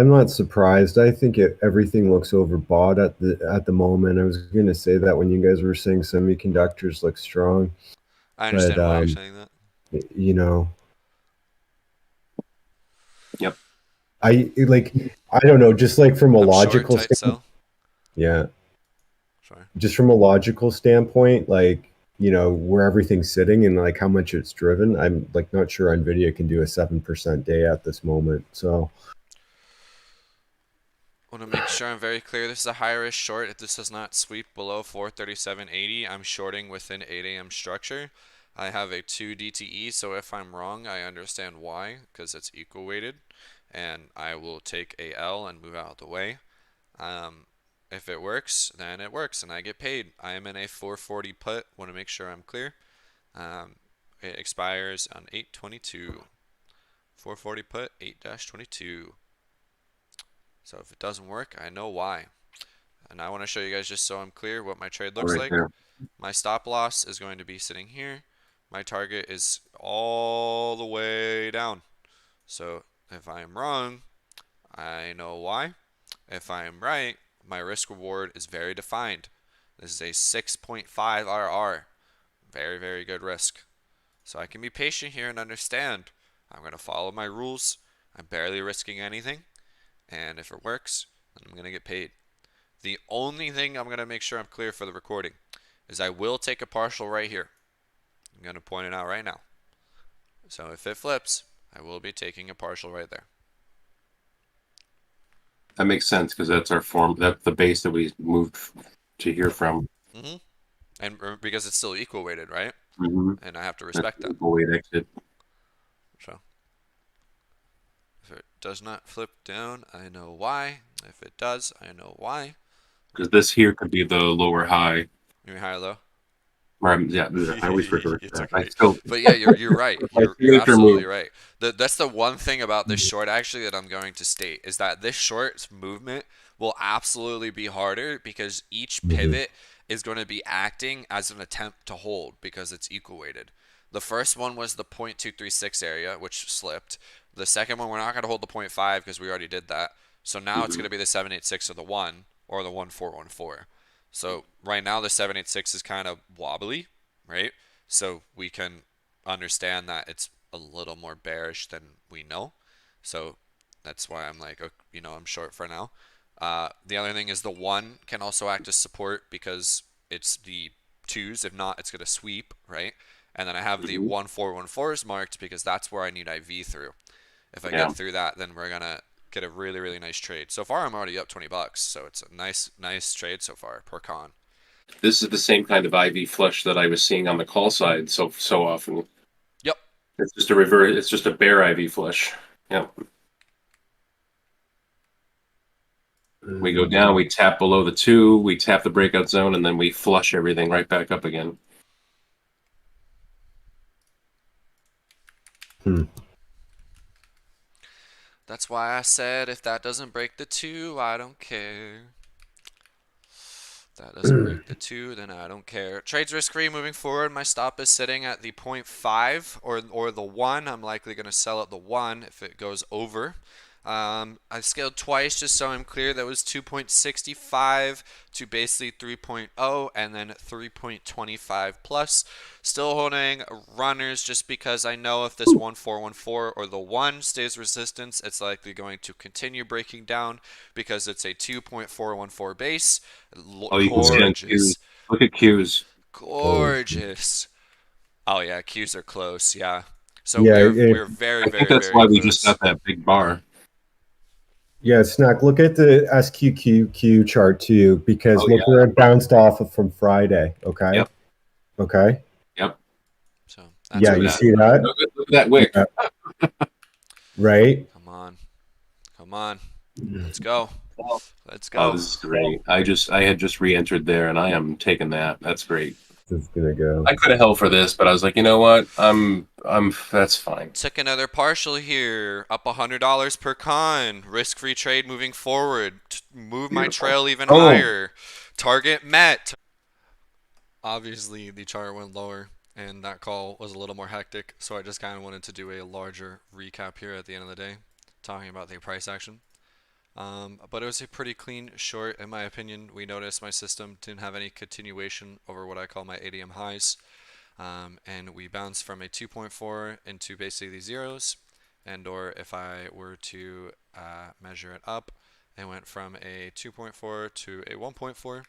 I'm not surprised. I think everything looks overbought at the moment. I was going to say that when you guys were saying semiconductors look strong, I but understand why you're saying that. you know, Yep. I don't know, just like from a I'm short, logical tight standpoint, sell. yeah, Sorry. just from a logical standpoint, like, where everything's sitting and like how much it's driven, I'm like not sure Nvidia can do a 7% day at this moment. So, Want to make sure I'm very clear. This is a high risk short. If this does not sweep below 437.80, I'm shorting within 8 a.m. structure. I have a 2 DTE, so if I'm wrong, I understand why, because it's equal weighted, and I will take a L and move out of the way. If it works, then it works, and I get paid. I am in a 440 put. Want to make sure I'm clear. It expires on 8/22. 440 put 8-22. So if it doesn't work, I know why. And I want to show you guys, just so I'm clear, what my trade looks Right like. there. My stop loss is going to be sitting here. My target is all the way down. So if I am wrong, I know why. If I am right, my risk reward is very defined. This is a 6.5 RR. Very, very good risk. So I can be patient here and understand. I'm going to follow my rules. I'm barely risking anything. And if it works, then I'm going to get paid. The only thing I'm going to make sure I'm clear for the recording is I will take a partial right here. I'm going to point it out right now. So if it flips, I will be taking a partial right there. That makes sense because that's our form. That's the base that we moved to here from. And because it's still equal weighted, right? Mm-hmm. And I have to That's respect the that. equal weight exit. So if it does not flip down, I know why. If it does, I know why. Because this here could be the lower high. You mean high or low? Yeah, I always refer to It's that. I okay. still, But yeah, you're right. my You're signature absolutely move. right. That's the one thing about this short actually that I'm going to state is that this short movement will absolutely be harder because each mhm. pivot is going to be acting as an attempt to hold because it's equal weighted. The first one was the 0.236 area, which slipped. The second one, we're not going to hold the 0.5 because we already did that. So now it's Mm-hmm. going to be the 786 or the 1 or the 1414. So right now the 786 is kind of wobbly, right? So we can understand that it's a little more bearish than we know. So that's why I'm like, I'm short for now. The other thing is the 1 can also act as support because it's the 2s. If not, it's going to sweep, right? And then I have the Mm-hmm. 1414s marked because that's where I need IV through. If I Yeah. get through that, then we're going to get a really, really nice trade. So far, I'm already up 20 bucks. So it's a nice trade so far per con. This is the same kind of IV flush that I was seeing on the call side so often. Yep. It's just a reverse. It's just a bare IV flush. Yeah. We go down, we tap below the 2, we tap the breakout zone, and then we flush everything right back up again. Hmm. That's why I said if that doesn't break the 2, I don't care. If that doesn't break the 2, then I don't care. Trades risk-free moving forward. My stop is sitting at the 0.5 or the 1. I'm likely going to sell at the 1 if it goes over. I scaled twice just so I'm clear. That was 2.65 to basically 3.0 and then 3.25 plus. Still holding runners just because I know if this 1414 or the 1 stays resistance, it's likely going to continue breaking down because it's a 2.414 base. Oh, you can see on Qs. Gorgeous. Look at Qs. Oh, Gorgeous. Oh yeah, Qs are close. Yeah. So yeah, we're very, I think very, that's very why we just close. got that big bar. yeah, Snack. Look at the SQQQ chart too, because Oh, look yeah. where it bounced off of from Friday. Okay, Yep. okay, Yep. So that's yeah, Look at you that. crazy. see that, Look at that wick. yeah, right? Come on. Come on. Let's go. Let's Oh, go. this is great. I had just re-entered there, and I am taking that. That's great. This is gonna go. I could have held for this, but I was like, you know what? That's fine. Took another partial here. Up $100 per con. Risk-free trade moving forward. Move my Beautiful. trail even Oh, higher. Target met. Obviously, the chart went lower, and that call was a little more hectic, so I just kind of wanted to do a larger recap here at the end of the day, talking about the price action. But it was a pretty clean short in my opinion. We noticed my system didn't have any continuation over what I call my ADM highs. And we bounced from a 2.4 into basically zeros, and or if I were to measure it up, it went from a 2.4 to a 1.4,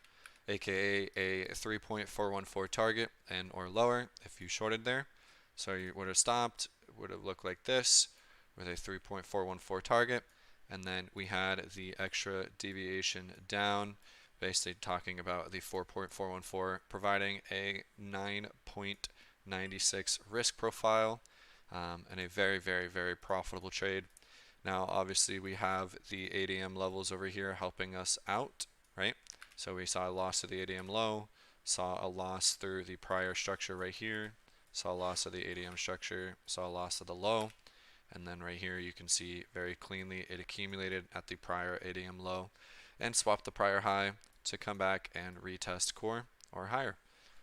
aka a 3.414 target and or lower if you shorted there. So you would have stopped, it would have looked like this with a 3.414 target, and then we had the extra deviation down, basically talking about the 4.414 providing a 9.96 risk profile, and a very, very, very profitable trade. Now, obviously, we have the ADM levels over here helping us out, right? So we saw a loss to the ADM low, saw a loss through the prior structure right here, saw a loss of the ADM structure, saw a loss of the low, and then right here you can see very cleanly it accumulated at the prior ADM low and swapped the prior high to come back and retest core or higher.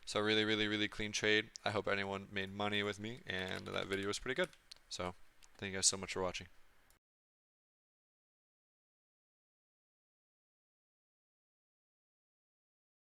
So really, really, really clean trade. I hope anyone made money with me, and that video was pretty good. So thank you guys so much for watching.